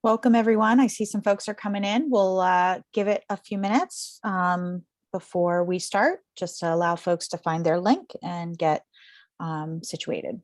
Welcome, everyone. I see some folks are coming in. We'll give it a few minutes before we start, just to allow folks to find their link and get situated.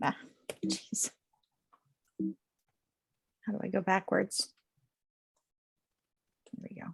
Ah, geez. How do I go backwards? There we go.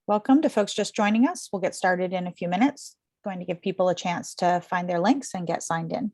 Welcome to folks just joining us. We'll get started in a few minutes. Going to give people a chance to find their links and get signed in.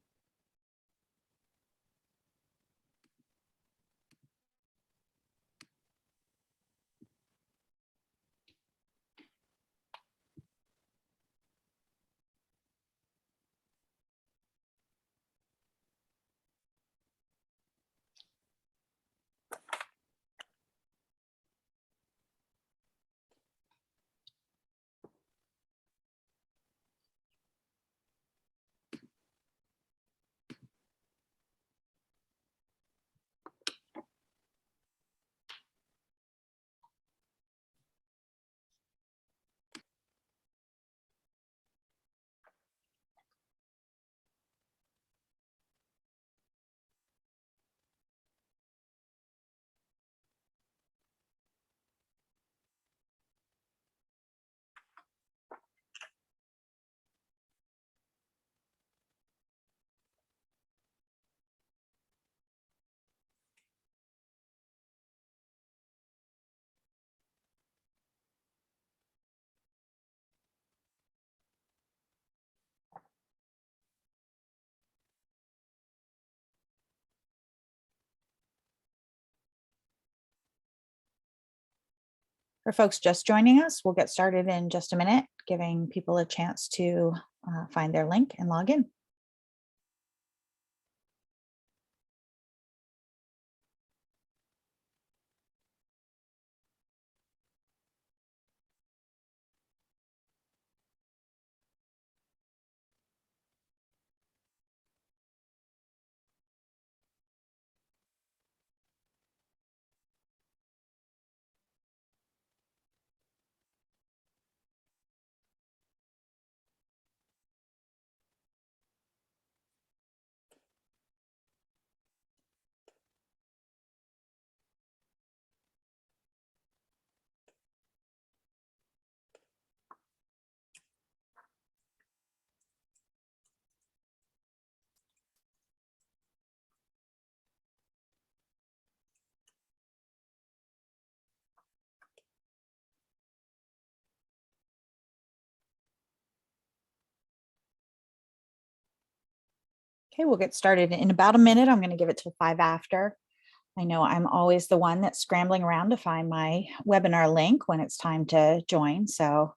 For folks just joining us, we'll get started in just a minute, giving people a chance to find their link and log in. Okay, we'll get started in about a minute. I'm going to give it till 5 after. I know I'm always the one that's scrambling around to find my webinar link when it's time to join. So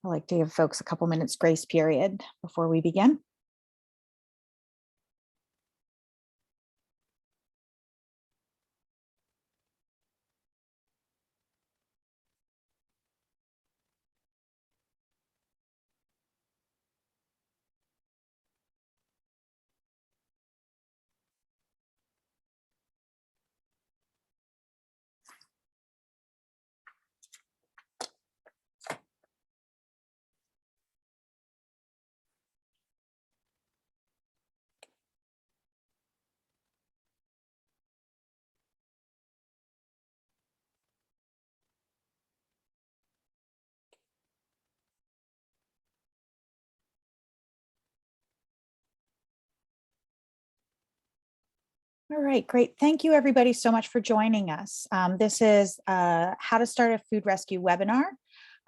I like to give folks a couple minutes grace period before we begin. All right, great. Thank you everybody so much for joining us. This is How to Start a Food Rescue webinar.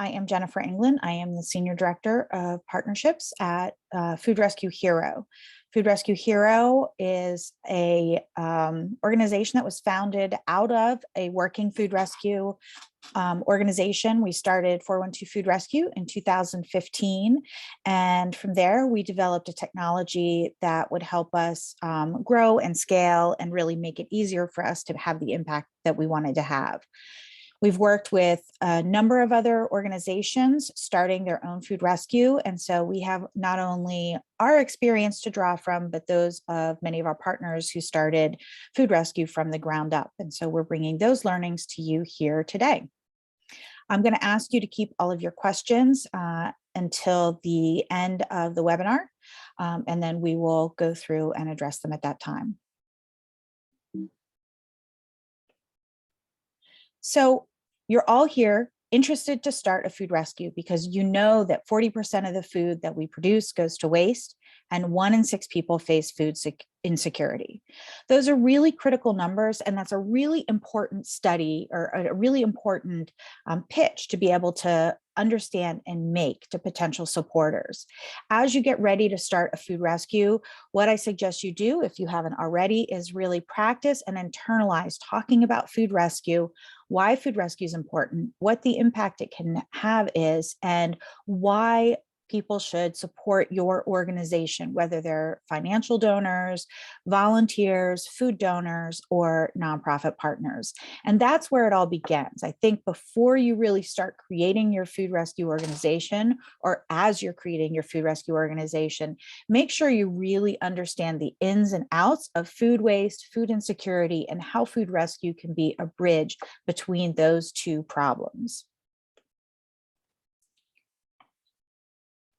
I am Jennifer England. I am the Senior Director of Partnerships at Food Rescue Hero. Food Rescue Hero is a organization that was founded out of a working food rescue organization. We started 412 Food Rescue in 2015. And from there, we developed a technology that would help us grow and scale and really make it easier for us to have the impact that we wanted to have. We've worked with a number of other organizations starting their own food rescue. And so we have not only our experience to draw from, but those of many of our partners who started food rescue from the ground up. And so we're bringing those learnings to you here today. I'm going to ask you to keep all of your questions until the end of the webinar, and then we will go through and address them at that time. So you're all here interested to start a food rescue because you know that 40% of the food that we produce goes to waste and 1 in 6 people face food insecurity. Those are really critical numbers, and that's a really important study or a really important pitch to be able to understand and make to potential supporters. As you get ready to start a food rescue, what I suggest you do, if you haven't already, is really practice and internalize talking about food rescue, why food rescue is important, what the impact it can have is, and why people should support your organization, whether they're financial donors, volunteers, food donors, or nonprofit partners. And that's where it all begins. I think before you really start creating your food rescue organization, or as you're creating your food rescue organization, make sure you really understand the ins and outs of food waste, food insecurity, and how food rescue can be a bridge between those two problems.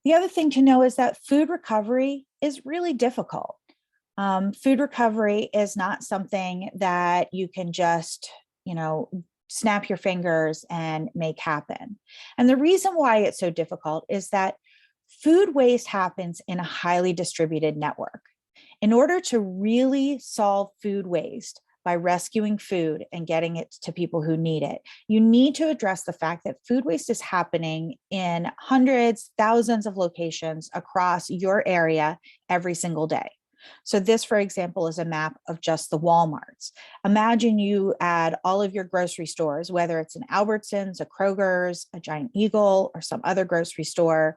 The other thing to know is that food recovery is really difficult. Food recovery is not something that you can just, snap your fingers and make happen. And the reason why it's so difficult is that food waste happens in a highly distributed network. In order to really solve food waste, by rescuing food and getting it to people who need it, you need to address the fact that food waste is happening in hundreds, thousands of locations across your area every single day. So this, for example, is a map of just the Walmarts. Imagine you add all of your grocery stores, whether it's an Albertsons, a Kroger's, a Giant Eagle, or some other grocery store,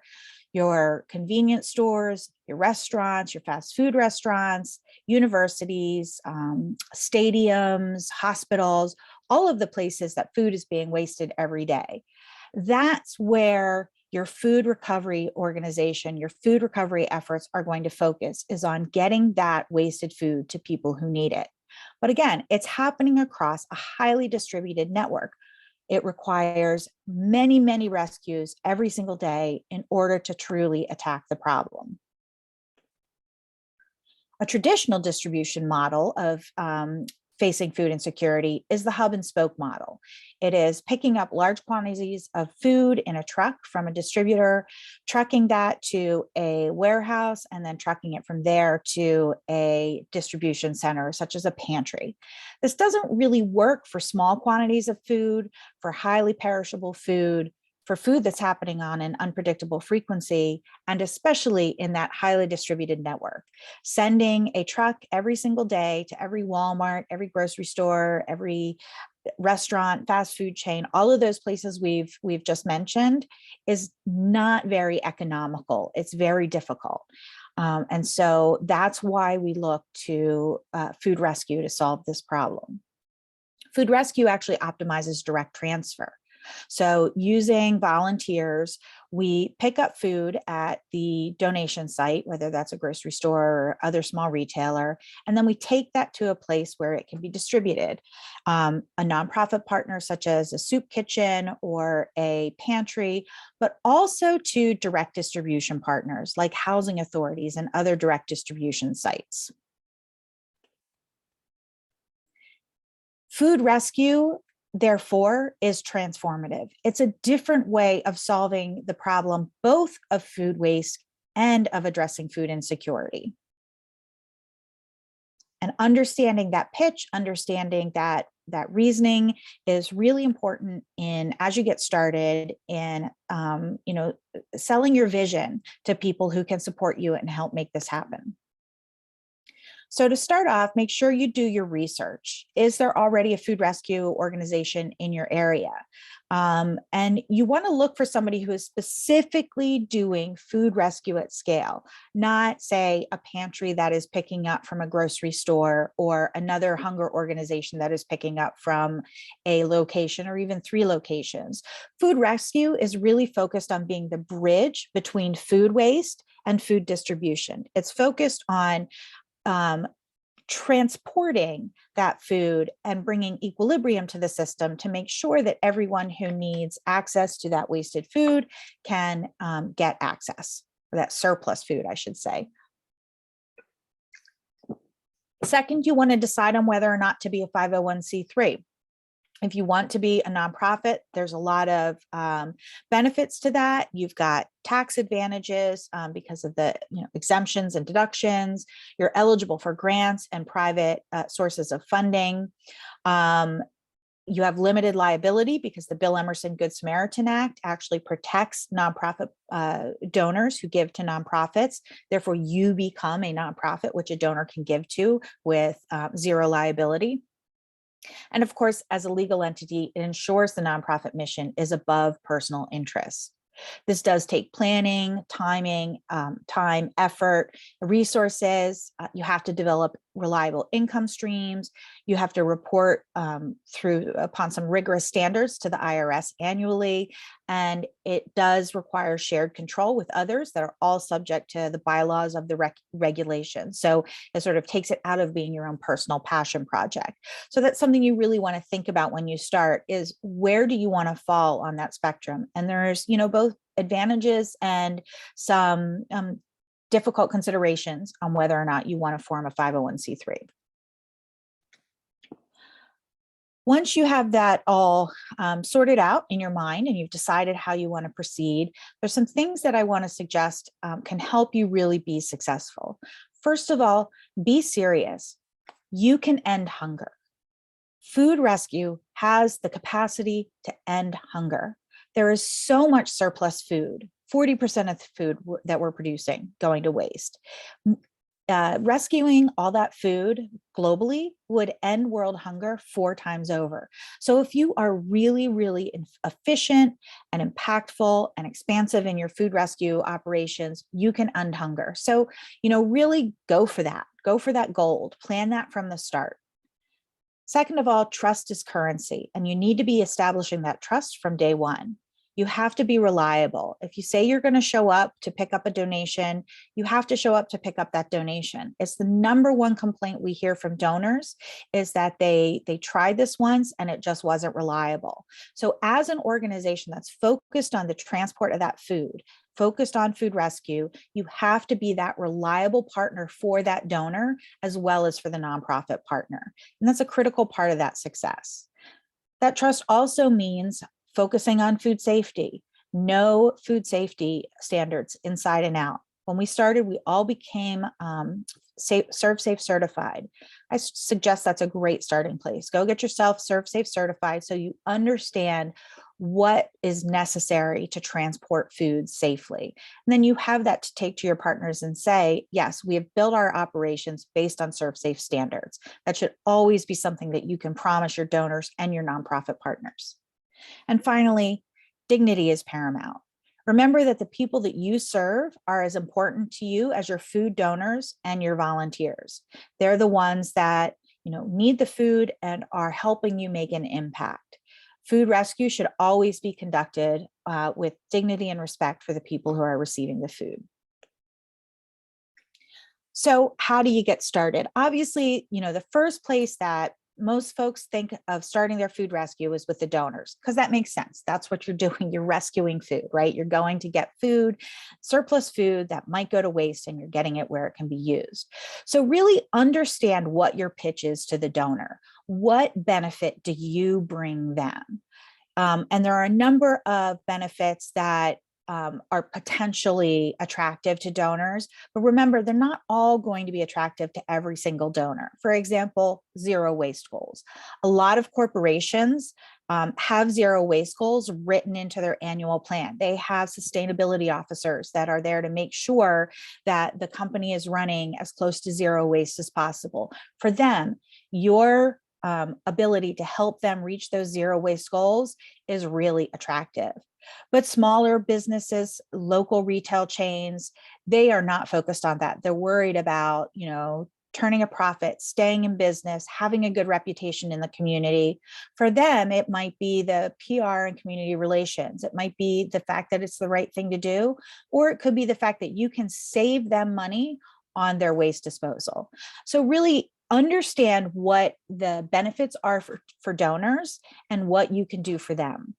your convenience stores, your restaurants, your fast food restaurants, universities, stadiums, hospitals, all of the places that food is being wasted every day. That's where your food recovery organization, your food recovery efforts are going to focus, is on getting that wasted food to people who need it. But again, it's happening across a highly distributed network. It requires many, many rescues every single day in order to truly attack the problem. A traditional distribution model of facing food insecurity is the hub and spoke model. It is picking up large quantities of food in a truck from a distributor, trucking that to a warehouse, and then trucking it from there to a distribution center, such as a pantry. This doesn't really work for small quantities of food, for highly perishable food, for food that's happening on an unpredictable frequency, and especially in that highly distributed network. Sending a truck every single day to every Walmart, every grocery store, every restaurant, fast food chain, all of those places we've just mentioned is not very economical. It's very difficult. And so that's why we look to food rescue to solve this problem. Food rescue actually optimizes direct transfer. So using volunteers, we pick up food at the donation site, whether that's a grocery store or other small retailer, and then we take that to a place where it can be distributed. A nonprofit partner such as a soup kitchen or a pantry, but also to direct distribution partners like housing authorities and other direct distribution sites. Food rescue, therefore, is transformative. It's a different way of solving the problem, both of food waste and of addressing food insecurity. And understanding that pitch, understanding that reasoning is really important in as you get started in selling your vision to people who can support you and help make this happen. So to start off, make sure you do your research. Is there already a food rescue organization in your area? And you want to look for somebody who is specifically doing food rescue at scale, not say a pantry that is picking up from a grocery store or another hunger organization that is picking up from a location or even 3 locations. Food rescue is really focused on being the bridge between food waste and food distribution. It's focused on transporting that food and bringing equilibrium to the system to make sure that everyone who needs access to that wasted food can get access, or that surplus food, I should say. Second, you want to decide on whether or not to be a 501c3. If you want to be a nonprofit, there's a lot of benefits to that. You've got tax advantages because of the exemptions and deductions. You're eligible for grants and private sources of funding. You have limited liability because the Bill Emerson Good Samaritan Act actually protects nonprofit donors who give to nonprofits. Therefore, you become a nonprofit, which a donor can give to with 0 liability. And of course, as a legal entity, it ensures the nonprofit mission is above personal interest. This does take planning, timing, time, effort, resources. You have to develop reliable income streams. You have to report upon some rigorous standards to the IRS annually. And it does require shared control with others that are all subject to the bylaws of the regulation. So it sort of takes it out of being your own personal passion project. So that's something you really want to think about when you start is where do you want to fall on that spectrum? And there's, both advantages and some difficult considerations on whether or not you want to form a 501c3. Once you have that all sorted out in your mind and you've decided how you want to proceed, there's some things that I want to suggest can help you really be successful. First of all, be serious. You can end hunger. Food rescue has the capacity to end hunger. There is so much surplus food, 40% of the food that we're producing going to waste. Rescuing all that food globally would end world hunger 4 times over. So if you are really, really efficient and impactful and expansive in your food rescue operations, you can end hunger. So, really go for that. Go for that gold. Plan that from the start. Second of all, trust is currency, and you need to be establishing that trust from day one. You have to be reliable. If you say you're going to show up to pick up a donation, you have to show up to pick up that donation. It's the number one complaint we hear from donors is that they tried this once and it just wasn't reliable. So as an organization that's focused on the transport of that food, focused on food rescue, you have to be that reliable partner for that donor as well as for the nonprofit partner. And that's a critical part of that success. That trust also means focusing on food safety, know food safety standards inside and out. When we started, we all became Serve Safe certified. I suggest that's a great starting place. Go get yourself Serve Safe certified so you understand what is necessary to transport food safely. And then you have that to take to your partners and say, yes, we have built our operations based on Serve Safe standards. That should always be something that you can promise your donors and your nonprofit partners. And finally, dignity is paramount. Remember that the people that you serve are as important to you as your food donors and your volunteers. They're the ones that need the food and are helping you make an impact. Food rescue should always be conducted with dignity and respect for the people who are receiving the food. So how do you get started? Obviously, the first place that most folks think of starting their food rescue is with the donors, because that makes sense. That's what you're doing. You're rescuing food, right? You're going to get food, surplus food that might go to waste, and you're getting it where it can be used. So really understand what your pitch is to the donor. What benefit do you bring them? And there are a number of benefits that are potentially attractive to donors. But remember, they're not all going to be attractive to every single donor. For example, zero waste goals. A lot of corporations have zero waste goals written into their annual plan. They have sustainability officers that are there to make sure that the company is running as close to zero waste as possible. For them, your ability to help them reach those zero waste goals is really attractive. But smaller businesses, local retail chains, they are not focused on that. They're worried about, turning a profit, staying in business, having a good reputation in the community. For them, it might be the PR and community relations. It might be the fact that it's the right thing to do, or it could be the fact that you can save them money on their waste disposal. So really understand what the benefits are for donors and what you can do for them.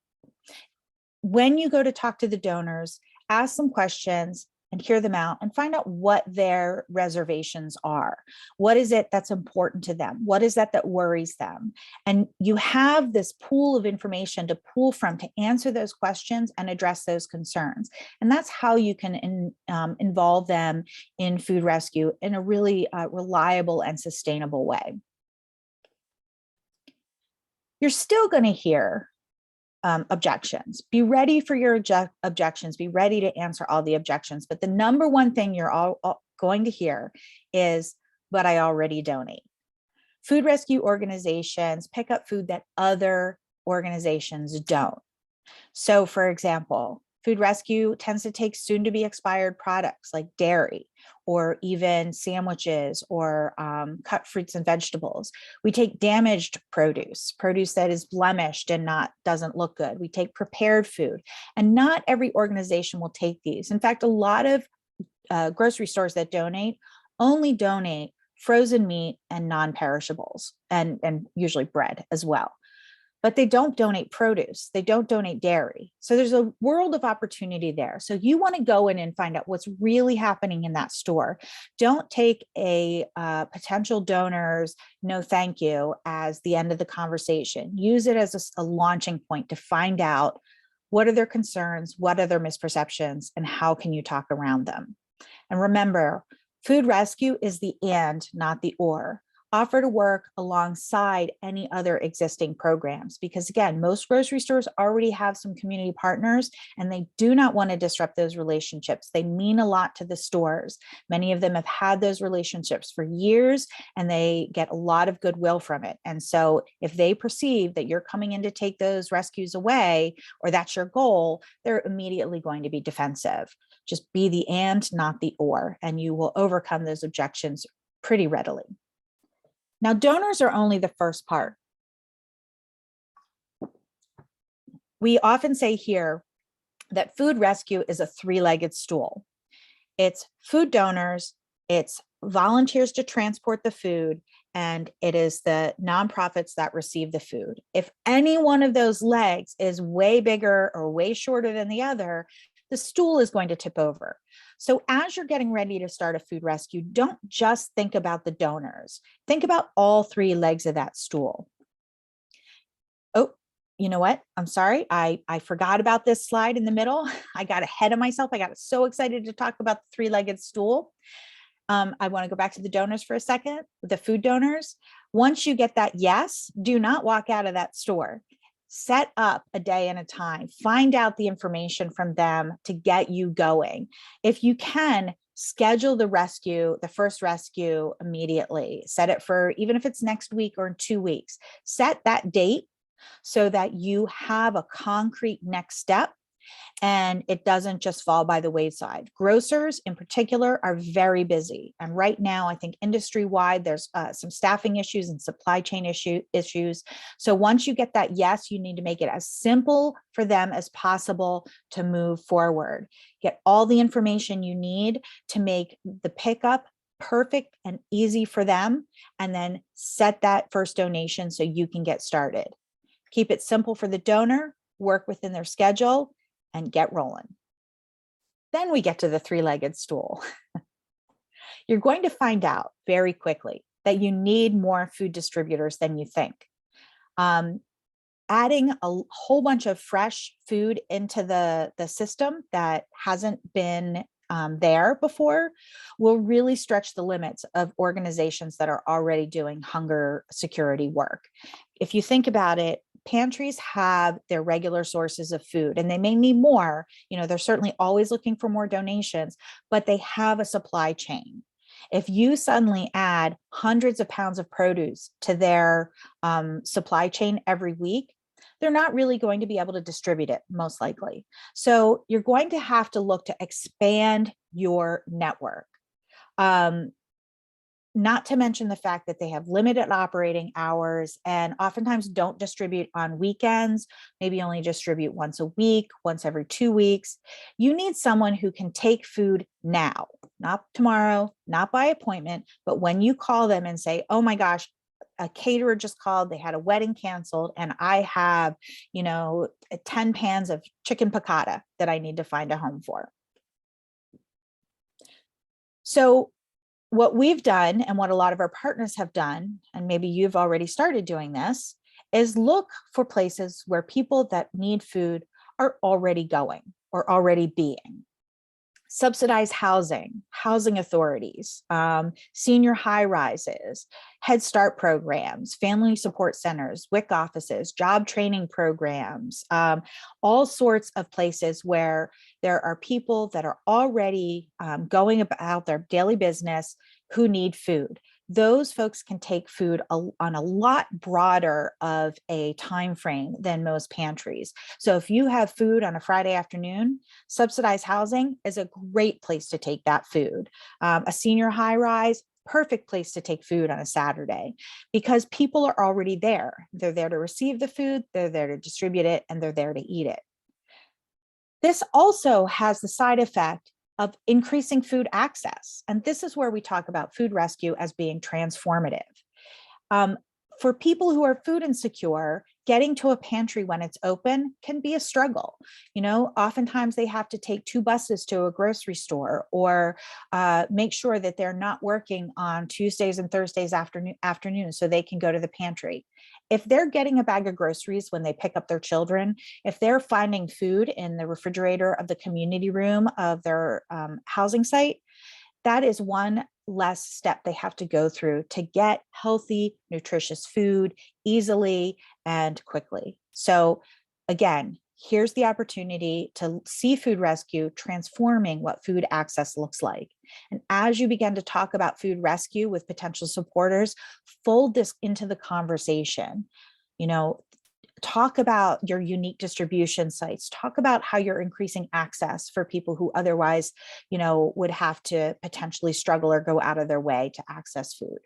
When you go to talk to the donors, ask some questions and hear them out and find out what their reservations are. What is it that's important to them? What is that worries them? And you have this pool of information to pull from to answer those questions and address those concerns. And that's how you can involve them in food rescue in a really reliable and sustainable way. You're still going to hear objections. Be ready for your objections. Be ready to answer all the objections. But the number one thing you're all going to hear is, but I already donate. Food rescue organizations pick up food that other organizations don't. So for example, food rescue tends to take soon to be expired products like dairy or even sandwiches or cut fruits and vegetables. We take damaged produce that is blemished and doesn't look good. We take prepared food, and not every organization will take these. In fact, a lot of grocery stores that donate only donate frozen meat and non-perishables, and usually bread as well. But they don't donate produce. They don't donate dairy. So there's a world of opportunity there. So you want to go in and find out what's really happening in that store. Don't take a potential donor's no thank you as the end of the conversation. Use it as a launching point to find out what are their concerns, what are their misperceptions, and how can you talk around them. And remember, food rescue is the and, not the or. Offer to work alongside any other existing programs, because again, most grocery stores already have some community partners and they do not want to disrupt those relationships. They mean a lot to the stores. Many of them have had those relationships for years and they get a lot of goodwill from it. And so if they perceive that you're coming in to take those rescues away, or that's your goal, they're immediately going to be defensive. Just be the and, not the or, and you will overcome those objections pretty readily. Now, donors are only the first part. We often say here that food rescue is a three-legged stool. It's food donors, it's volunteers to transport the food, and it is the nonprofits that receive the food. If any one of those legs is way bigger or way shorter than the other, the stool is going to tip over. So as you're getting ready to start a food rescue, don't just think about the donors. Think about all three legs of that stool. Oh, you know what? I'm sorry. I forgot about this slide in the middle. I got ahead of myself. I got so excited to talk about the three-legged stool. I want to go back to the donors for a second, the food donors. Once you get that yes, do not walk out of that store. Set up a day and a time, find out the information from them to get you going. If you can, schedule the first rescue immediately. Set it for, even if it's next week or in 2 weeks, set that date so that you have a concrete next step and it doesn't just fall by the wayside. Grocers in particular are very busy. And right now, I think industry-wide, there's some staffing issues and supply chain issues. So once you get that yes, you need to make it as simple for them as possible to move forward. Get all the information you need to make the pickup perfect and easy for them, and then set that first donation so you can get started. Keep it simple for the donor, work within their schedule, and get rolling. Then we get to the three-legged stool. You're going to find out very quickly that you need more food distributors than you think. adding a whole bunch of fresh food into the system that hasn't been there before will really stretch the limits of organizations that are already doing hunger security work. If you think about it, pantries have their regular sources of food and they may need more. They're certainly always looking for more donations, but they have a supply chain. If you suddenly add hundreds of pounds of produce to their supply chain every week, they're not really going to be able to distribute it, most likely. So you're going to have to look to expand your network. Not to mention the fact that they have limited operating hours and oftentimes don't distribute on weekends, maybe only distribute once a week, once every 2 weeks. You need someone who can take food now, not tomorrow, not by appointment, but when you call them and say, oh my gosh, a caterer just called, they had a wedding canceled, and I have, 10 pans of chicken piccata that I need to find a home for. So what we've done and what a lot of our partners have done, and maybe you've already started doing this, is look for places where people that need food are already going or already being. Subsidized housing, housing authorities, senior high rises, Head Start programs, family support centers, WIC offices, job training programs, all sorts of places where there are people that are already going about their daily business who need food. Those folks can take food on a lot broader of a time frame than most pantries. So if you have food on a Friday afternoon, subsidized housing is a great place to take that food. A senior high rise, perfect place to take food on a Saturday because people are already there. They're there to receive the food, they're there to distribute it, and they're there to eat it. This also has the side effect of increasing food access. And this is where we talk about food rescue as being transformative. For people who are food insecure, getting to a pantry when it's open can be a struggle. Oftentimes they have to take 2 buses to a grocery store or make sure that they're not working on Tuesdays and Thursdays afternoon so they can go to the pantry. If they're getting a bag of groceries when they pick up their children, if they're finding food in the refrigerator of the community room of their housing site, that is one less step they have to go through to get healthy, nutritious food easily and quickly. So again, here's the opportunity to see food rescue transforming what food access looks like. And as you begin to talk about food rescue with potential supporters, fold this into the conversation. Talk about your unique distribution sites, talk about how you're increasing access for people who otherwise, would have to potentially struggle or go out of their way to access food.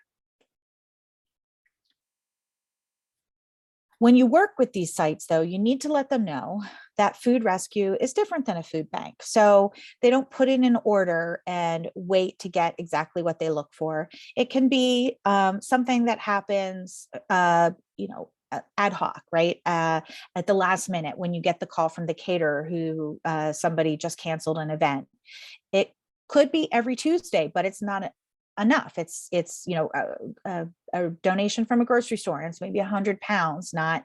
When you work with these sites, though, you need to let them know that food rescue is different than a food bank. So they don't put in an order and wait to get exactly what they look for. It can be something that happens, ad hoc, right? At the last minute, when you get the call from the caterer who somebody just canceled an event. It could be every Tuesday, but it's not enough. It's a donation from a grocery store, and it's maybe 100 pounds, not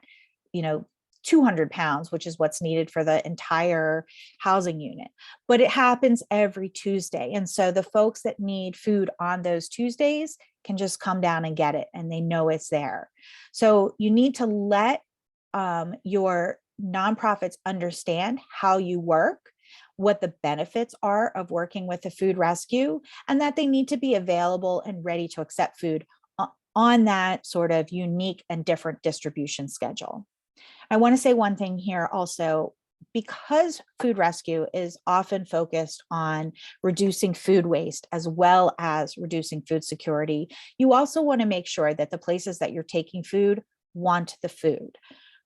200 pounds, which is what's needed for the entire housing unit. But it happens every Tuesday. And so the folks that need food on those Tuesdays can just come down and get it, and they know it's there. So you need to let your nonprofits understand how you work, what the benefits are of working with a food rescue, and that they need to be available and ready to accept food on that sort of unique and different distribution schedule. I want to say one thing here also, because food rescue is often focused on reducing food waste as well as reducing food security, you also want to make sure that the places that you're taking food want the food,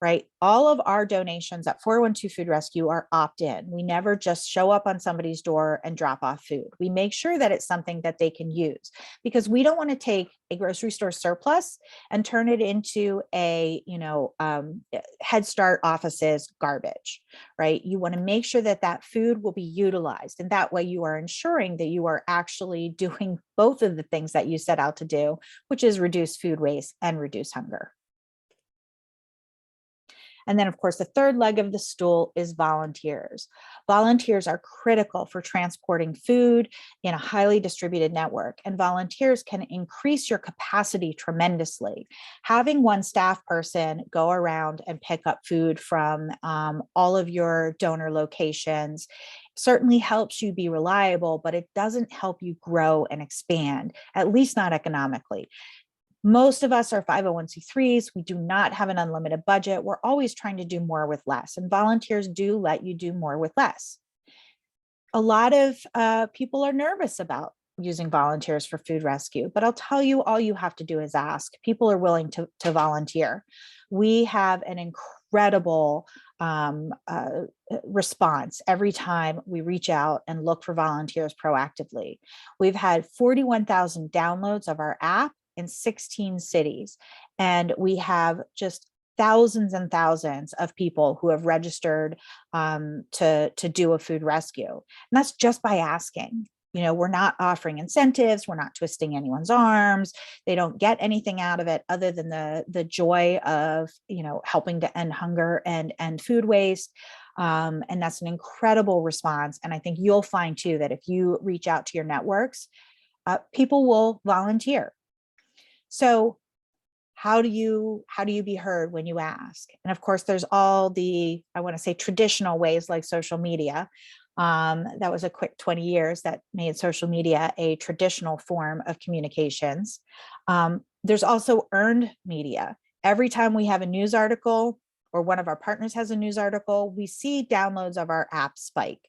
right? All of our donations at 412 Food Rescue are opt-in. We never just show up on somebody's door and drop off food. We make sure that it's something that they can use, because we don't want to take a grocery store surplus and turn it into a, Head Start office's garbage, right? You want to make sure that that food will be utilized. And that way you are ensuring that you are actually doing both of the things that you set out to do, which is reduce food waste and reduce hunger. And then, of course, the third leg of the stool is volunteers. Volunteers are critical for transporting food in a highly distributed network, and volunteers can increase your capacity tremendously. Having one staff person go around and pick up food from all of your donor locations certainly helps you be reliable, but it doesn't help you grow and expand, at least not economically. Most of us are 501c3s. We do not have an unlimited budget. We're always trying to do more with less, and volunteers do let you do more with less. A lot of people are nervous about using volunteers for food rescue, but I'll tell you, all you have to do is ask. People are willing to volunteer. We have an incredible response every time we reach out and look for volunteers proactively. We've had 41,000 downloads of our app in 16 cities, and we have just thousands and thousands of people who have registered to do a food rescue. And that's just by asking. You know, we're not offering incentives, we're not twisting anyone's arms. They don't get anything out of it other than the joy of, you know, helping to end hunger and food waste. And that's an incredible response. And I think you'll find too that if you reach out to your networks, people will volunteer. So how do you be heard when you ask? And of course, there's all the, I want to say, traditional ways like social media. That was a quick 20 years that made social media a traditional form of communications. There's also earned media. Every time we have a news article or one of our partners has a news article, we see downloads of our app spike.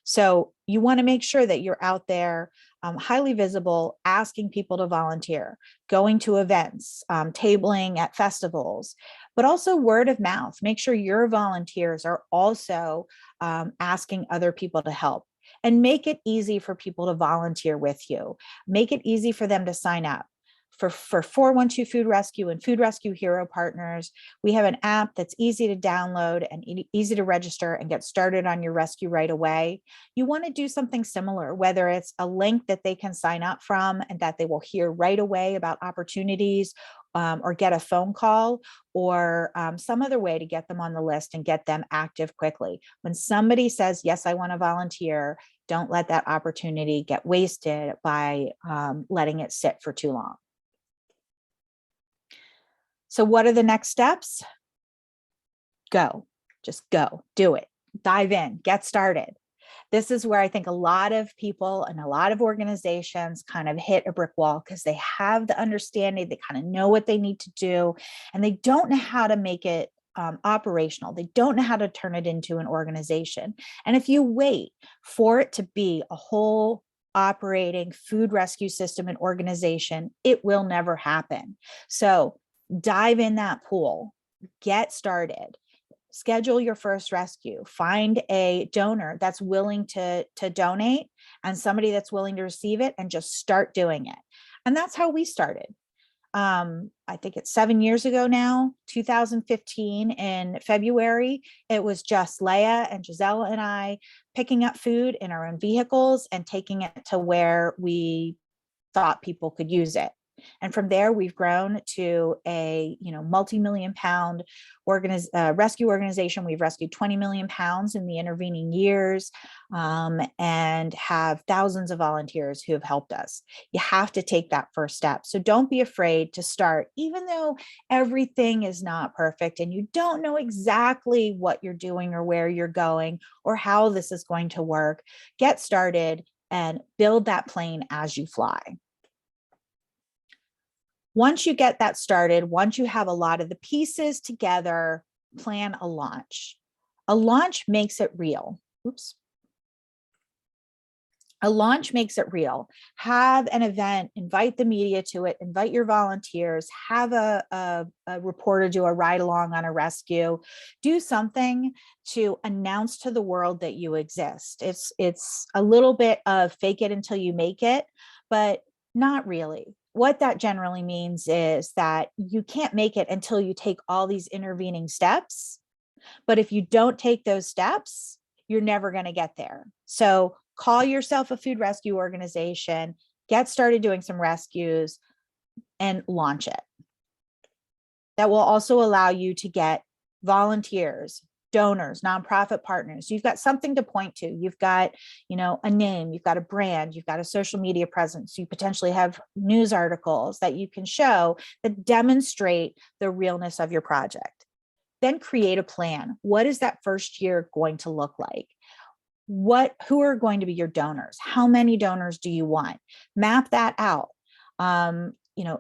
So you want to make sure that you're out there highly visible, asking people to volunteer, going to events, tabling at festivals, but also word of mouth. Make sure your volunteers are also asking other people to help, and make it easy for people to volunteer with you. Make it easy for them to sign up. For 412 Food Rescue and Food Rescue Hero partners, we have an app that's easy to download and easy to register and get started on your rescue right away. You want to do something similar, whether it's a link that they can sign up from and that they will hear right away about opportunities, or get a phone call, or some other way to get them on the list and get them active quickly. When somebody says, yes, I want to volunteer, don't let that opportunity get wasted by letting it sit for too long. So what are the next steps? Go, just go, do it, dive in, get started. This is where I think a lot of people and a lot of organizations kind of hit a brick wall because they have the understanding, they kind of know what they need to do, and they don't know how to make it operational. They don't know how to turn it into an organization. And if you wait for it to be a whole operating food rescue system and organization, it will never happen. So dive in that pool, get started, schedule your first rescue, find a donor that's willing to donate and somebody that's willing to receive it, and just start doing it. And that's how we started. I think it's 7 years ago now, 2015 in February. It was just Leah and Giselle and I picking up food in our own vehicles and taking it to where we thought people could use it. And from there, we've grown to a multi-million pound rescue organization. We've rescued 20 million pounds in the intervening years, and have thousands of volunteers who have helped us. You have to take that first step. So don't be afraid to start, even though everything is not perfect and you don't know exactly what you're doing or where you're going or how this is going to work. Get started and build that plane as you fly. Once you get that started, once you have a lot of the pieces together, plan a launch. A launch makes it real. Oops. A launch makes it real. Have an event, invite the media to it, invite your volunteers, have a reporter do a ride along on a rescue, do something to announce to the world that you exist. It's a little bit of fake it until you make it, but not really. What that generally means is that you can't make it until you take all these intervening steps. But if you don't take those steps, you're never going to get there. So call yourself a food rescue organization, get started doing some rescues, and launch it. That will also allow you to get volunteers, donors, nonprofit partners. You've got something to point to. You've got, a name, you've got a brand, you've got a social media presence. You potentially have news articles that you can show that demonstrate the realness of your project. Then create a plan. What is that first year going to look like? Who are going to be your donors? How many donors do you want? Map that out.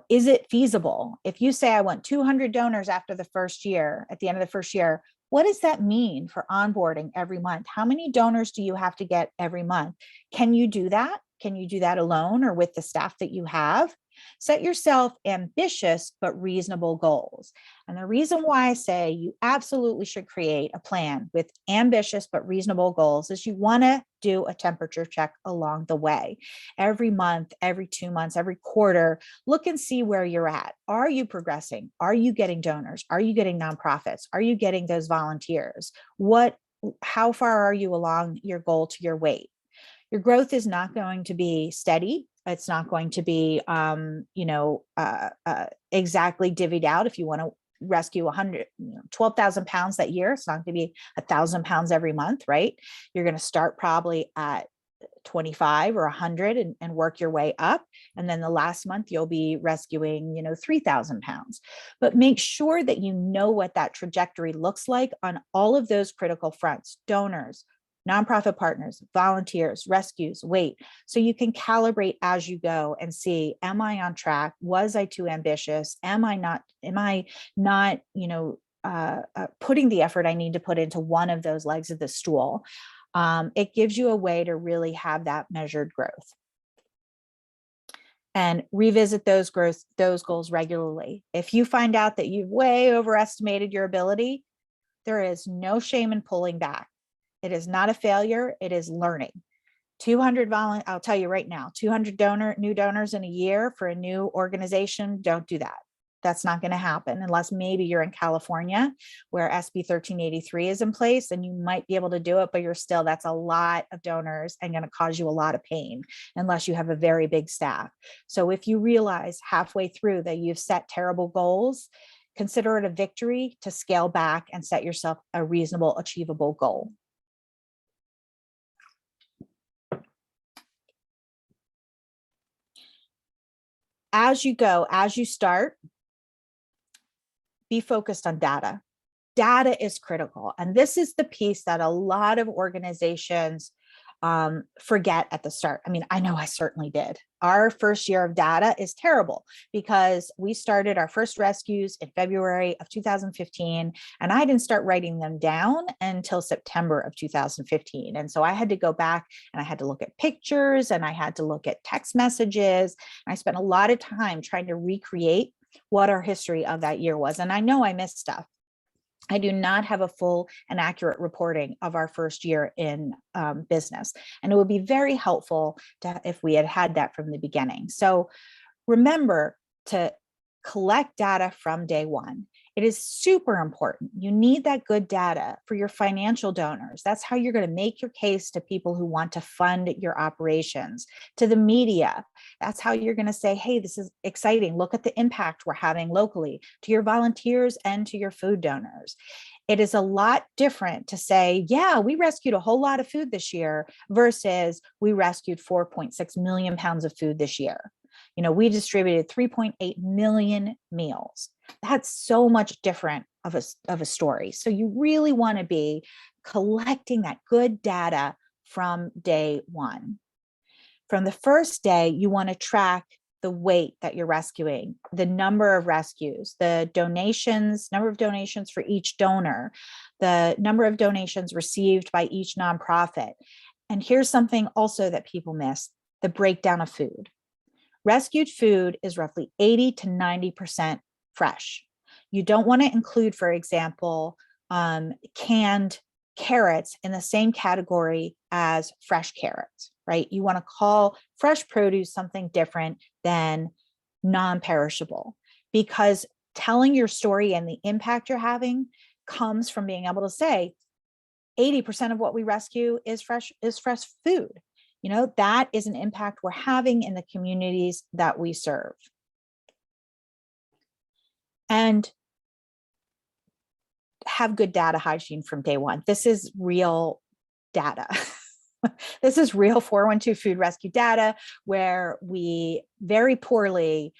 Is it feasible? If you say I want 200 donors after the first year, at the end of the first year, what does that mean for onboarding every month? How many donors do you have to get every month? Can you do that? Can you do that alone or with the staff that you have? Set yourself ambitious but reasonable goals. And the reason why I say you absolutely should create a plan with ambitious but reasonable goals is you want to do a temperature check along the way. Every month, every 2 months, every quarter, look and see where you're at. Are you progressing? Are you getting donors? Are you getting nonprofits? Are you getting those volunteers? How far are you along your goal to your weight? Your growth is not going to be steady. It's not going to be, exactly divvied out. If you want to rescue 12,000 pounds that year, it's not going to be 1,000 pounds every month, right? You're going to start probably at 25 or 100 and work your way up. And then the last month you'll be rescuing, 3,000 pounds. But make sure that you know what that trajectory looks like on all of those critical fronts: donors, nonprofit partners, volunteers, rescues, weight. So you can calibrate as you go and see, am I on track? Was I too ambitious? Am I not, putting the effort I need to put into one of those legs of the stool? It gives you a way to really have that measured growth. And revisit those goals regularly. If you find out that you've way overestimated your ability, there is no shame in pulling back. It is not a failure. It is learning. 200 I'll tell you right now, 200 new donors in a year for a new organization. Don't do that. That's not going to happen unless maybe you're in California where SB 1383 is in place and you might be able to do it, but that's a lot of donors and going to cause you a lot of pain unless you have a very big staff. So if you realize halfway through that you've set terrible goals, consider it a victory to scale back and set yourself a reasonable, achievable goal. As you go, as you start, be focused on data. Data is critical. And this is the piece that a lot of organizations forget at the start. I mean, I know I certainly did. Our first year of data is terrible because we started our first rescues in February of 2015, and I didn't start writing them down until September of 2015. And so I had to go back and I had to look at pictures and I had to look at text messages. I spent a lot of time trying to recreate what our history of that year was. And I know I missed stuff. I do not have a full and accurate reporting of our first year in business. And it would be very helpful if we had that from the beginning. So remember to collect data from day one. It is super important. You need that good data for your financial donors. That's how you're going to make your case to people who want to fund your operations, to the media. That's how you're going to say, hey, this is exciting. Look at the impact we're having locally, to your volunteers and to your food donors. It is a lot different to say, yeah, we rescued a whole lot of food this year versus we rescued 4.6 million pounds of food this year. We distributed 3.8 million meals. That's so much different of a story. So you really want to be collecting that good data from day one. From the first day, you want to track the weight that you're rescuing, the number of rescues, the donations, number of donations for each donor, the number of donations received by each nonprofit. And here's something also that people miss: the breakdown of food. Rescued food is roughly 80 to 90% fresh. You don't want to include, for example, canned carrots in the same category as fresh carrots, right? You want to call fresh produce something different than non-perishable, because telling your story and the impact you're having comes from being able to say 80% of what we rescue is fresh food. That is an impact we're having in the communities that we serve. And have good data hygiene from day one. This is real data. This is real 412 food rescue data where we very poorly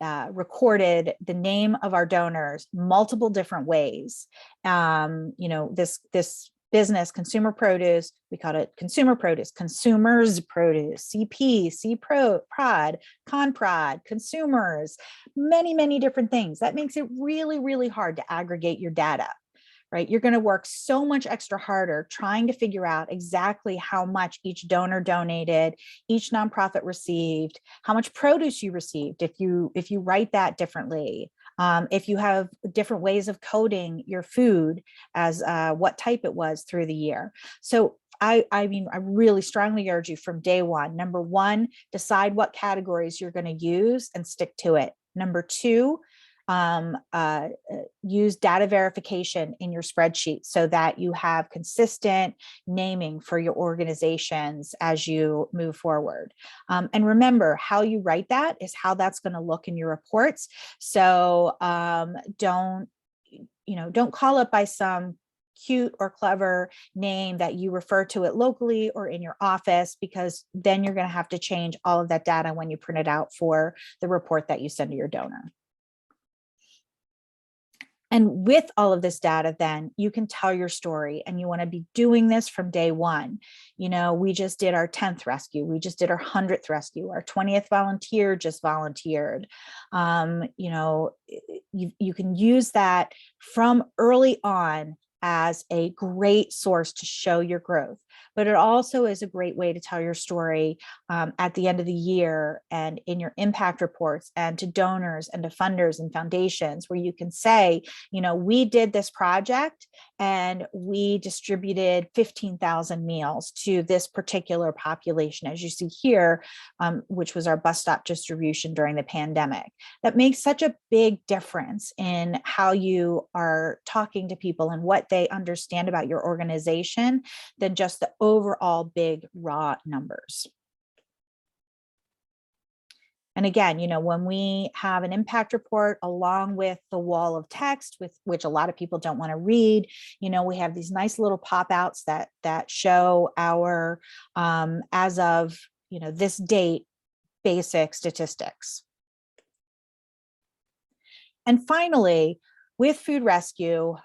recorded the name of our donors multiple different ways. This business, Consumer Produce, we called it Consumer Produce, Consumers Produce, CP, CPROD, ConProd, Consumers, many, many different things. That makes it really, really hard to aggregate your data, right? You're going to work so much extra harder trying to figure out exactly how much each donor donated, each nonprofit received, how much produce you received, if you write that differently, if you have different ways of coding your food as what type it was through the year. So I really strongly urge you from day one, number one, decide what categories you're going to use and stick to it. Number two, use data verification in your spreadsheet so that you have consistent naming for your organizations as you move forward. And remember, how you write that is how that's going to look in your reports. So don't call it by some cute or clever name that you refer to it locally or in your office, because then you're going to have to change all of that data when you print it out for the report that you send to your donor. And with all of this data, then you can tell your story, and you want to be doing this from day one. We just did our 10th rescue. We just did our 100th rescue. Our 20th volunteer just volunteered. You can use that from early on as a great source to show your growth. But it also is a great way to tell your story at the end of the year and in your impact reports, and to donors and to funders and foundations, where you can say, we did this project and we distributed 15,000 meals to this particular population, as you see here, which was our bus stop distribution during the pandemic. That makes such a big difference in how you are talking to people and what they understand about your organization than just the overall big raw numbers. And again, when we have an impact report along with the wall of text, with which a lot of people don't want to read, we have these nice little pop outs that show our as of this date basic statistics. And finally, with food rescue,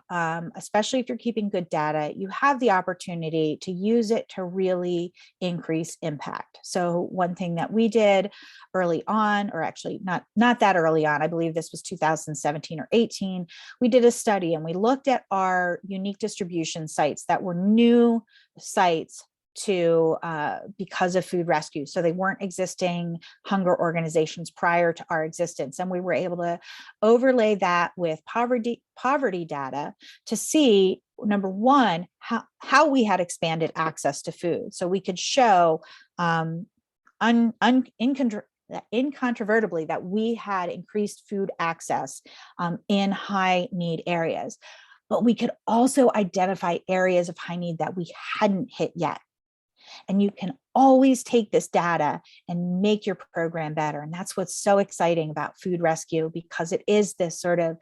especially if you're keeping good data, you have the opportunity to use it to really increase impact. So one thing that we did early on, or actually not that early on, I believe this was 2017 or 18, we did a study and we looked at our unique distribution sites that were new sites to because of food rescue. So they weren't existing hunger organizations prior to our existence. And we were able to overlay that with poverty data to see, number one, how we had expanded access to food. So we could show incontrovertibly that we had increased food access in high need areas. But we could also identify areas of high need that we hadn't hit yet. And you can always take this data and make your program better. And that's what's so exciting about food rescue, because it is this sort of,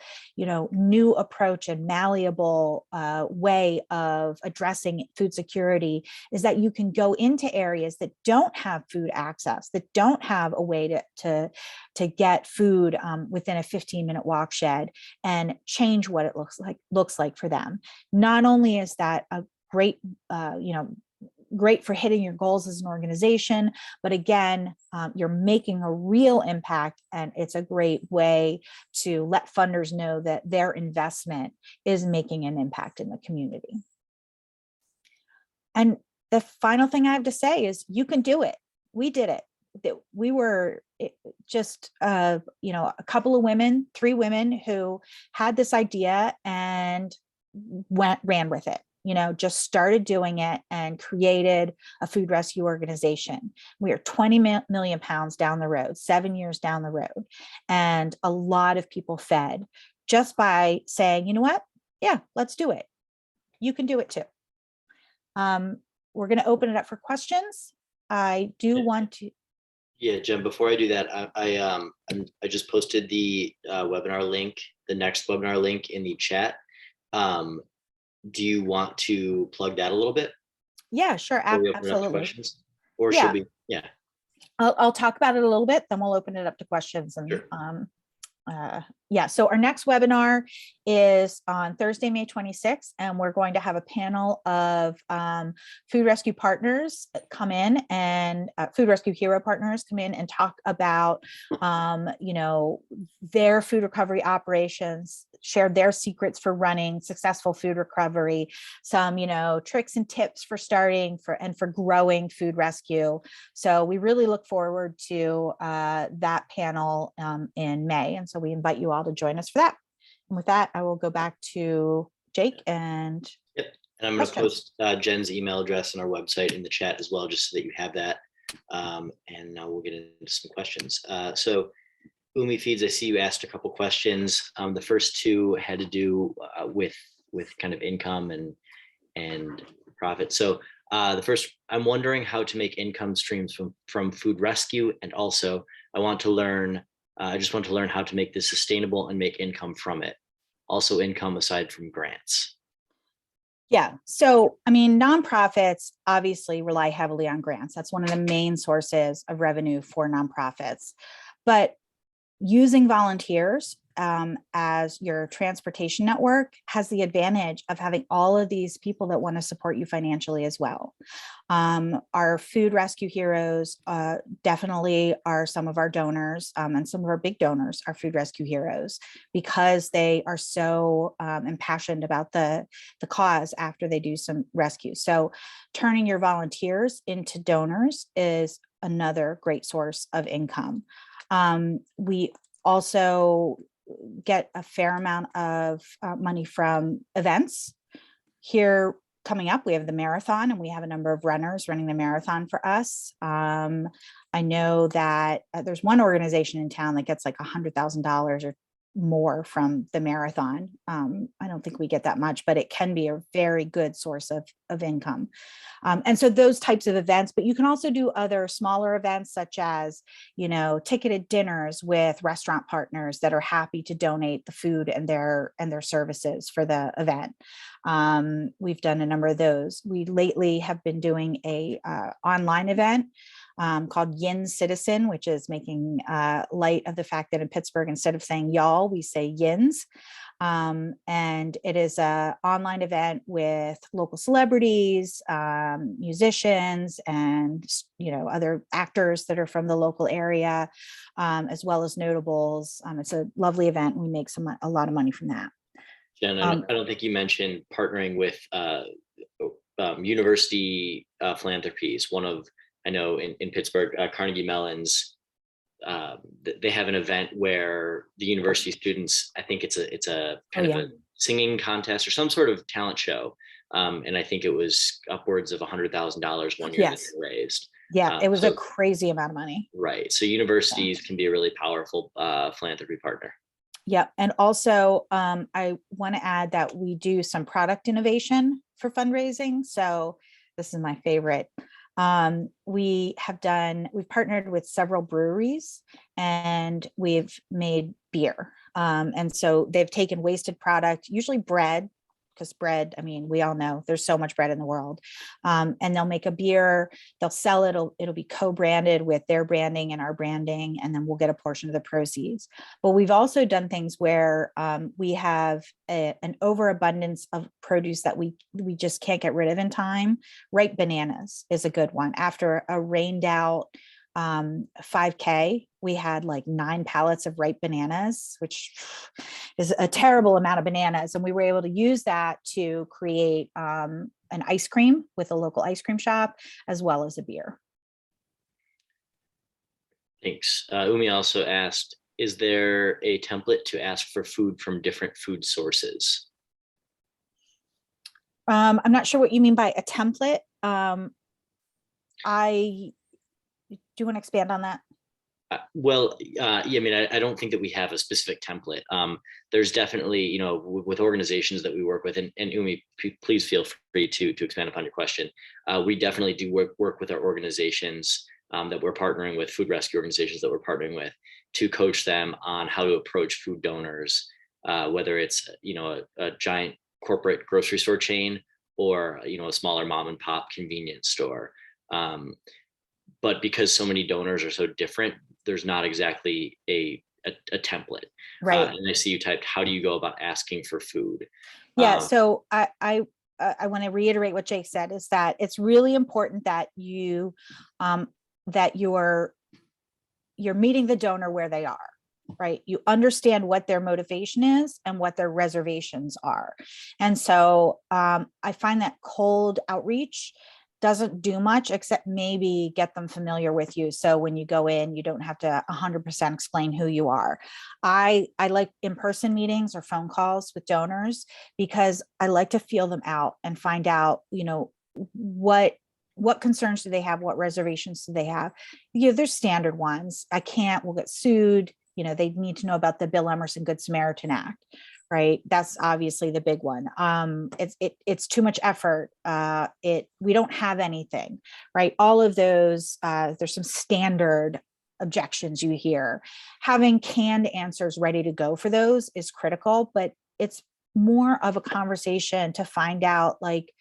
new approach and malleable way of addressing food security, is that you can go into areas that don't have food access, that don't have a way to get food within a 15-minute walk shed, and change what it looks like for them. Not only is that a great, great for hitting your goals as an organization, but again, you're making a real impact, and it's a great way to let funders know that their investment is making an impact in the community. And the final thing I have to say is, you can do it. We did it. We were just, a couple of women, 3 women who had this idea and ran with it. Just started doing it and created a food rescue organization. We are 20 million pounds down the road, 7 years down the road. And a lot of people fed just by saying, you know what? Yeah, let's do it. You can do it too. We're going to open it up for questions. I do want to. Yeah, Jen, before I do that, I just posted the webinar link the next webinar link in the chat. Do you want to plug that a little bit? Yeah, sure. Before we open it up to Absolutely. questions? Or Yeah. should we? Yeah. I'll talk about it a little bit, then we'll open it up to questions. And Sure. yeah, so our next webinar is on Thursday, May 26th, and we're going to have a panel of food rescue partners come in, and food rescue hero partners come in and talk about, you know, their food recovery operations, share their secrets for running successful food recovery, some, you know, tricks and tips for starting and for growing food rescue. So we really look forward to that panel in May. And so we invite you all to join us for that. And with that, I will go back to Jake and Yep. And I'm going to post Jen's email address on our website in the chat as well, just so that you have that. And now we'll get into some questions. So Umi Feeds, I see you asked a couple questions. The first two had to do with kind of income and profit. So the first, I'm wondering how to make income streams from food rescue, and also I just want to learn how to make this sustainable and make income from it. Also income aside from grants. Yeah. So, I mean, nonprofits obviously rely heavily on grants. That's one of the main sources of revenue for nonprofits. But using volunteers as your transportation network has the advantage of having all of these people that want to support you financially as well. Our food rescue heroes definitely are some of our donors, and some of our big donors are food rescue heroes, because they are so impassioned about the cause after they do some rescue. So turning your volunteers into donors is another great source of income. We also get a fair amount of money from events. Here coming up, we have the marathon, and we have a number of runners running the marathon for us. I know that there's one organization in town that gets like $100,000 or more from the marathon. I don't think we get that much, but it can be a very good source of income. And so those types of events, but you can also do other smaller events, such as, you know, ticketed dinners with restaurant partners that are happy to donate the food and their services for the event. We've done a number of those. We lately have been doing a online event called Yin Citizen, which is making light of the fact that in Pittsburgh, instead of saying y'all, we say yins. And it is an online event with local celebrities, musicians, and, you know, other actors that are from the local area, as well as notables. It's a lovely event. We make a lot of money from that. Jen, I don't think you mentioned partnering with university philanthropies. One of, I know in Pittsburgh, Carnegie Mellon's, they have an event where the university students, I think it's a kind of a singing contest or some sort of talent show. And I think it was upwards of $100,000 one year that they raised. Yeah, it was a crazy amount of money. Right. So universities can be a really powerful philanthropy partner. Yeah. And also, I want to add that we do some product innovation for fundraising. So this is my favorite. We've partnered with several breweries, and we've made beer. And so they've taken wasted product, usually bread, because bread, I mean, we all know there's so much bread in the world. And they'll make a beer, they'll sell it, it'll be co-branded with their branding and our branding, and then we'll get a portion of the proceeds. But we've also done things where we have an overabundance of produce that we just can't get rid of in time. Ripe bananas is a good one. After a rained out 5K, we had like 9 pallets of ripe bananas, which is a terrible amount of bananas. And we were able to use that to create an ice cream with a local ice cream shop, as well as a beer. Thanks. Umi also asked, is there a template to ask for food from different food sources? I'm not sure what you mean by a template. Do you want to expand on that? Yeah, I mean, I don't think that we have a specific template. There's definitely, you know, with organizations that we work with, and Umi, please feel free to expand upon your question. We definitely do work with our organizations that we're partnering with, food rescue organizations that we're partnering with, to coach them on how to approach food donors whether it's, a giant corporate grocery store chain or, a smaller mom and pop convenience store. But because so many donors are so different, there's not exactly a template. Right. And I see you typed, how do you go about asking for food? Yeah. So I want to reiterate what Jake said, is that it's really important that that you're meeting the donor where they are, right? You understand what their motivation is and what their reservations are. And so I find that cold outreach doesn't do much except maybe get them familiar with you. So when you go in, you don't have to 100% explain who you are. I like in-person meetings or phone calls with donors because I like to feel them out and find out, what concerns do they have? What reservations do they have? There's standard ones. We'll get sued. They need to know about the Bill Emerson Good Samaritan Act, right? That's obviously the big one. It's too much effort. We don't have anything, right? All of those, there's some standard objections you hear. Having canned answers ready to go for those is critical, but it's more of a conversation to find out, like,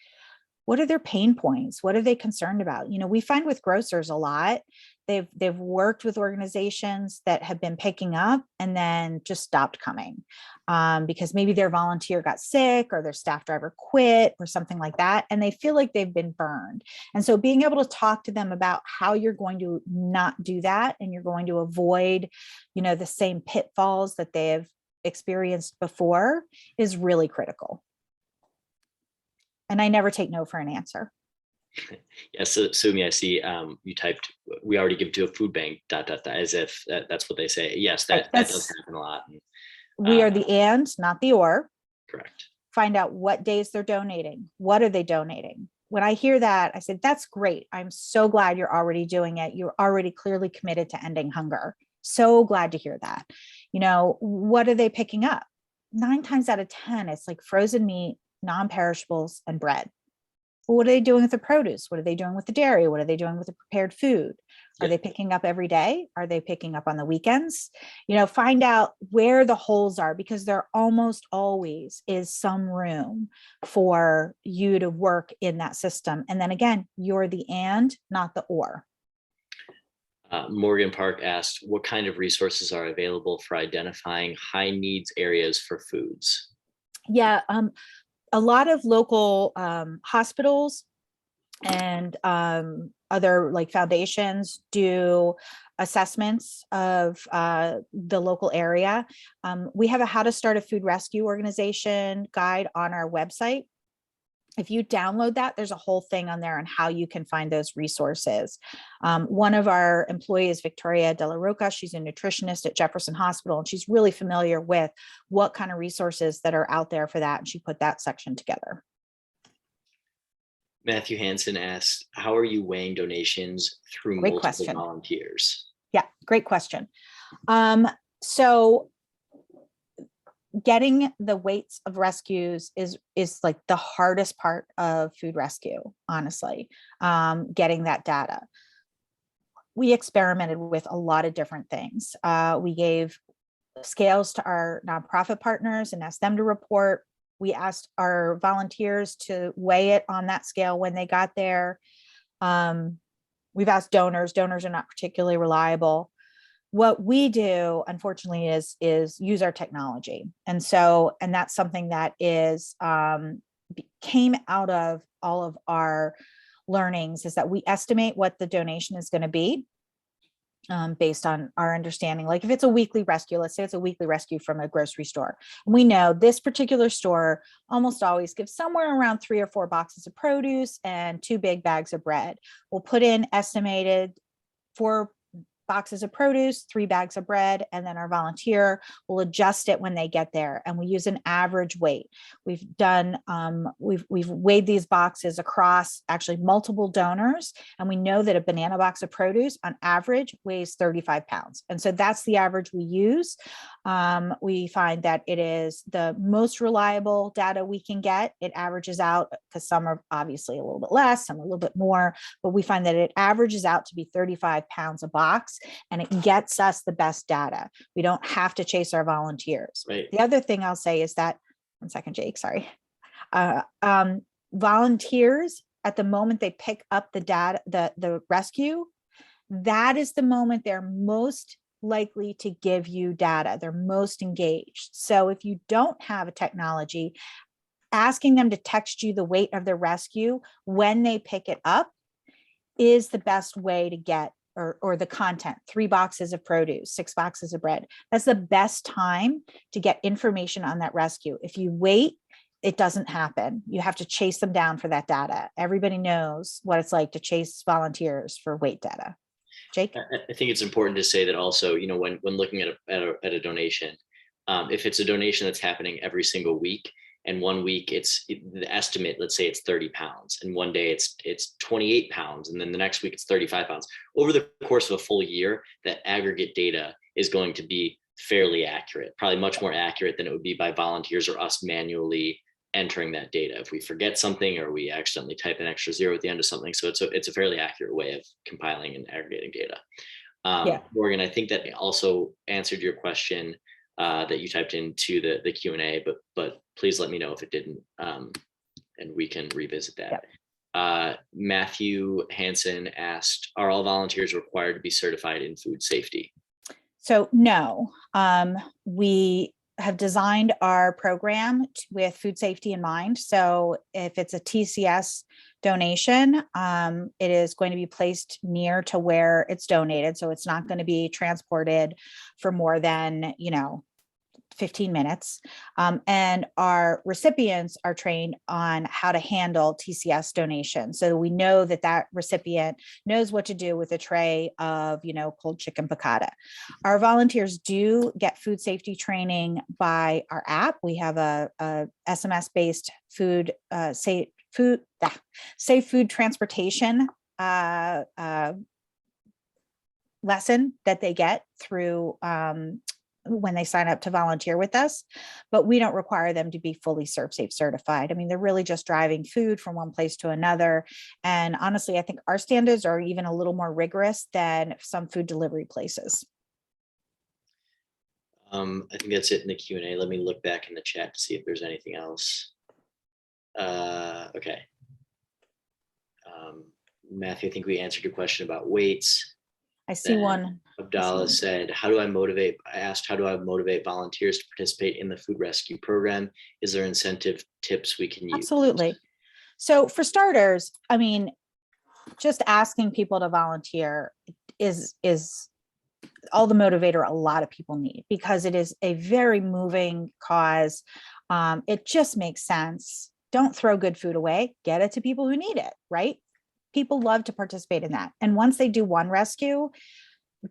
what are their pain points? What are they concerned about? We find with grocers a lot, they've worked with organizations that have been picking up and then just stopped coming because maybe their volunteer got sick or their staff driver quit or something like that. And they feel like they've been burned. And so being able to talk to them about how you're going to not do that and you're going to avoid, the same pitfalls that they have experienced before is really critical. And I never take no for an answer. Yeah, so Sumi, I see you typed, we already give to a food bank, ... as if that's what they say. Yes, that does happen a lot. We are the and, not the or. Correct. Find out what days they're donating. What are they donating? When I hear that, I said, that's great. I'm so glad you're already doing it. You're already clearly committed to ending hunger. So glad to hear that. What are they picking up? 9 times out of 10, it's like frozen meat, non-perishables, and bread. Well, what are they doing with the produce? What are they doing with the dairy? What are they doing with the prepared food? Are they picking up every day? Are they picking up on the weekends? Find out where the holes are, because there almost always is some room for you to work in that system. And then again, you're the and, not the or. Morgan Park asked, what kind of resources are available for identifying high needs areas for foods? Yeah, a lot of local hospitals and other like foundations do assessments of the local area. We have a how to start a food rescue organization guide on our website. If you download that, there's a whole thing on there on how you can find those resources. One of our employees, Victoria De La Roca, she's a nutritionist at Jefferson Hospital, and she's really familiar with what kind of resources that are out there for that. And she put that section together. Matthew Hansen asked, how are you weighing donations through multiple volunteers? Yeah, great question. So getting the weights of rescues is like the hardest part of food rescue, honestly, getting that data. We experimented with a lot of different things. We gave scales to our nonprofit partners and asked them to report. We asked our volunteers to weigh it on that scale when they got there. We've asked donors. Donors are not particularly reliable. What we do, unfortunately, is use our technology. And that's something that came out of all of our learnings, is that we estimate what the donation is going to be based on our understanding. Like if it's a weekly rescue, let's say it's a weekly rescue from a grocery store. We know this particular store almost always gives somewhere around 3 or 4 boxes of produce and 2 big bags of bread. We'll put in estimated 4 boxes of produce, 3 bags of bread, and then our volunteer will adjust it when they get there. And we use an average weight. We've weighed these boxes across actually multiple donors, and we know that a banana box of produce on average weighs 35 pounds. And so that's the average we use. We find that it is the most reliable data we can get. It averages out, because some are obviously a little bit less, some a little bit more, but we find that it averages out to be 35 pounds a box. and it gets us the best data. We don't have to chase our volunteers. Right. The other thing I'll say is that, one second, Jake, sorry. Volunteers, at the moment they pick up the data, the rescue, that is the moment they're most likely to give you data. They're most engaged. So if you don't have a technology, asking them to text you the weight of the rescue when they pick it up is the best way to get, or the content, 3 boxes of produce, 6 boxes of bread. That's the best time to get information on that rescue. If you wait, it doesn't happen. You have to chase them down for that data. Everybody knows what it's like to chase volunteers for weight data. Jake? I think it's important to say that also, you know, when looking at a donation, if it's a donation that's happening every single week, and one week it's the estimate, let's say it's 30 pounds, and one day it's 28 pounds, and then the next week it's 35 pounds. Over the course of a full year, that aggregate data is going to be fairly accurate, probably much more accurate than it would be by volunteers or us manually entering that data if we forget something or we accidentally type an extra 0 at the end of something. So it's a fairly accurate way of compiling and aggregating data. Morgan, I think that also answered your question that you typed into the Q&A, but please let me know if it didn't, and we can revisit that. Matthew Hansen asked, are all volunteers required to be certified in food safety? So no, we have designed our program with food safety in mind. So if it's a TCS donation, it is going to be placed near to where it's donated. So it's not going to be transported for more than, 15 minutes. And our recipients are trained on how to handle TCS donations. So we know that recipient knows what to do with a tray of, cold chicken piccata. Our volunteers do get food safety training by our app. We have a SMS-based safe food transportation lesson that they get through when they sign up to volunteer with us, but we don't require them to be fully ServSafe certified. I mean, they're really just driving food from one place to another. And honestly, I think our standards are even a little more rigorous than some food delivery places. I think that's it in the Q&A. Let me look back in the chat to see if there's anything else. Okay. Matthew, I think we answered your question about weights. I see one. Abdallah said, I asked, how do I motivate volunteers to participate in the food rescue program? Is there incentive tips we can use? Absolutely. So for starters, I mean, just asking people to volunteer is all the motivator a lot of people need, because it is a very moving cause. It just makes sense. Don't throw good food away. Get it to people who need it, right? People love to participate in that. And once they do one rescue,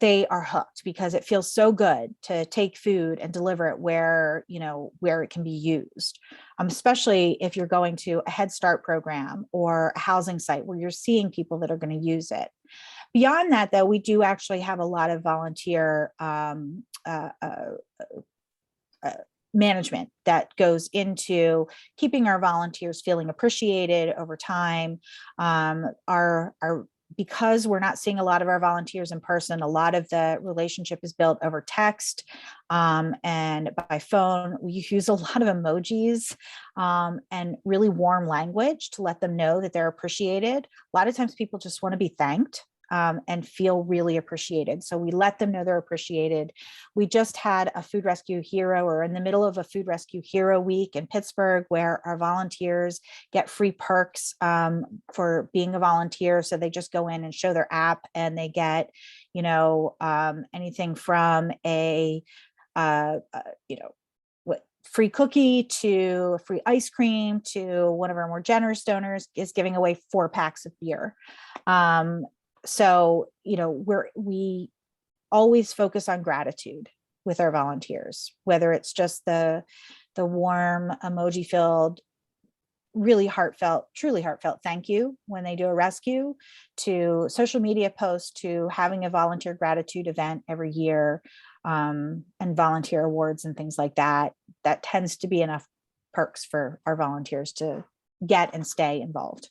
they are hooked, because it feels so good to take food and deliver it where it can be used. Especially if you're going to a Head Start program or a housing site where you're seeing people that are going to use it. Beyond that, though, we do actually have a lot of volunteer management that goes into keeping our volunteers feeling appreciated over time. Because we're not seeing a lot of our volunteers in person, a lot of the relationship is built over text and by phone. We use a lot of emojis and really warm language to let them know that they're appreciated. A lot of times people just want to be thanked and feel really appreciated. So we let them know they're appreciated. We just had a food rescue hero, or in the middle of a food rescue hero week in Pittsburgh, where our volunteers get free perks for being a volunteer. So they just go in and show their app, and they get, anything from a, free cookie to free ice cream, to one of our more generous donors is giving away 4 packs of beer. So, we always focus on gratitude with our volunteers, whether it's just the warm emoji filled, really heartfelt, truly heartfelt thank you when they do a rescue, to social media posts, to having a volunteer gratitude event every year, and volunteer awards and things like that. That tends to be enough perks for our volunteers to get and stay involved.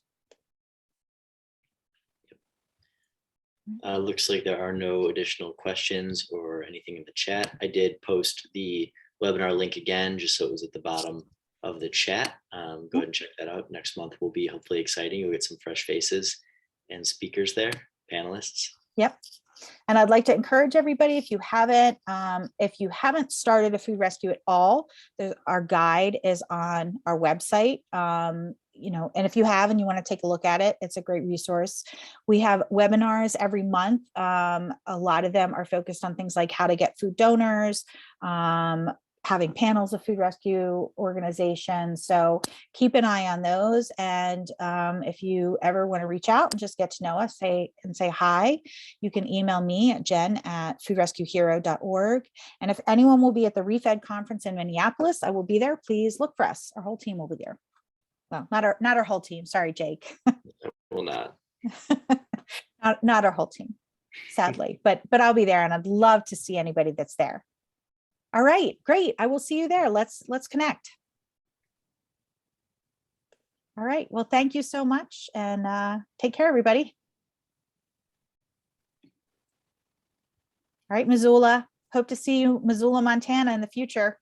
Looks like there are no additional questions or anything in the chat. I did post the webinar link again, just so it was at the bottom of the chat. Go ahead and check that out. Next month will be hopefully exciting. You'll get some fresh faces and speakers there, panelists. Yep. And I'd like to encourage everybody, if you haven't started a food rescue at all, our guide is on our website. And if you have and you want to take a look at it, it's a great resource. We have webinars every month. A lot of them are focused on things like how to get food donors, having panels of food rescue organizations. So keep an eye on those. And if you ever want to reach out and just get to know us, say hi, you can email me at jen@foodrescuehero.org. And if anyone will be at the ReFed conference in Minneapolis, I will be there. Please look for us. Our whole team will be there. Well, not our whole team. Sorry, Jake. Will not. not our whole team, sadly, but I'll be there, and I'd love to see anybody that's there. All right, great. I will see you there. Let's connect. All right. Well, thank you so much, and take care, everybody. All right, Missoula. Hope to see you, Missoula, Montana, in the future.